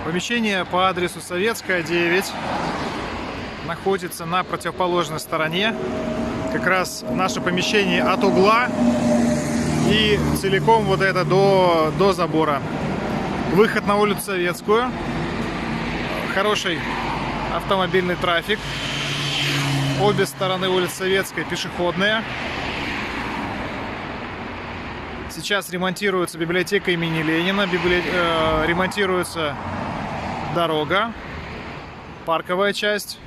Помещение по адресу Советская, 9 находится на противоположной стороне. Как раз наше помещение от угла и целиком вот это до забора. Выход на улицу Советскую. Хороший автомобильный трафик. Обе стороны улицы Советской пешеходные. Сейчас ремонтируется библиотека имени Ленина, ремонтируется дорога, парковая часть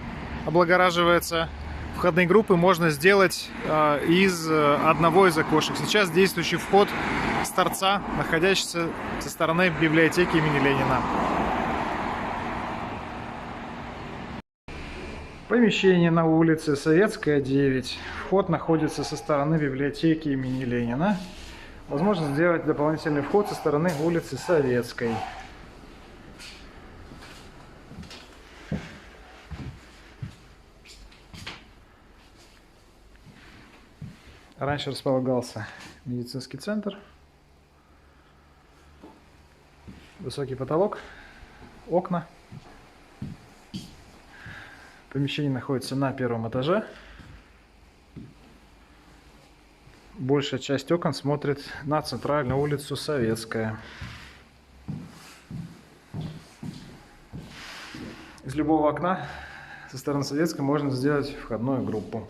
облагораживается. Входные группы можно сделать из одного из окошек. Сейчас действующий вход с торца, находящийся со стороны библиотеки имени Ленина. Помещение на улице Советская, 9. Вход находится со стороны библиотеки имени Ленина. Возможно сделать дополнительный вход со стороны улицы Советской. Раньше располагался медицинский центр. Высокий потолок, окна. Помещение находится на первом этаже. Большая часть окон смотрит на центральную улицу Советская. Из любого окна со стороны Советской можно сделать входную группу.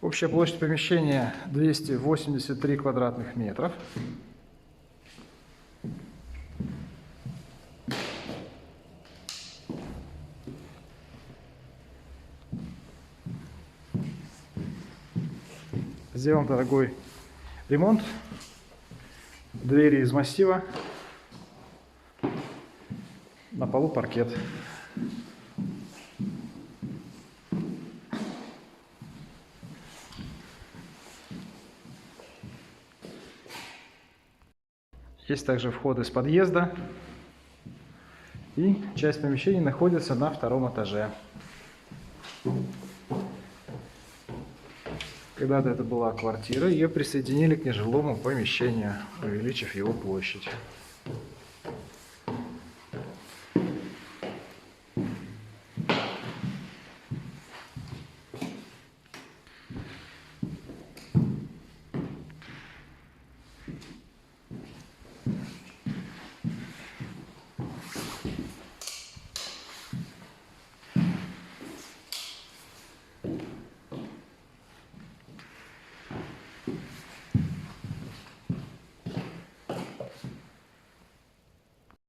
Общая площадь помещения 283 квадратных метров. Сделан дорогой ремонт. Двери из массива. На полу паркет. Есть также вход из подъезда. И часть помещений находится на втором этаже. Когда-то это была квартира, ее присоединили к нежилому помещению, увеличив его площадь.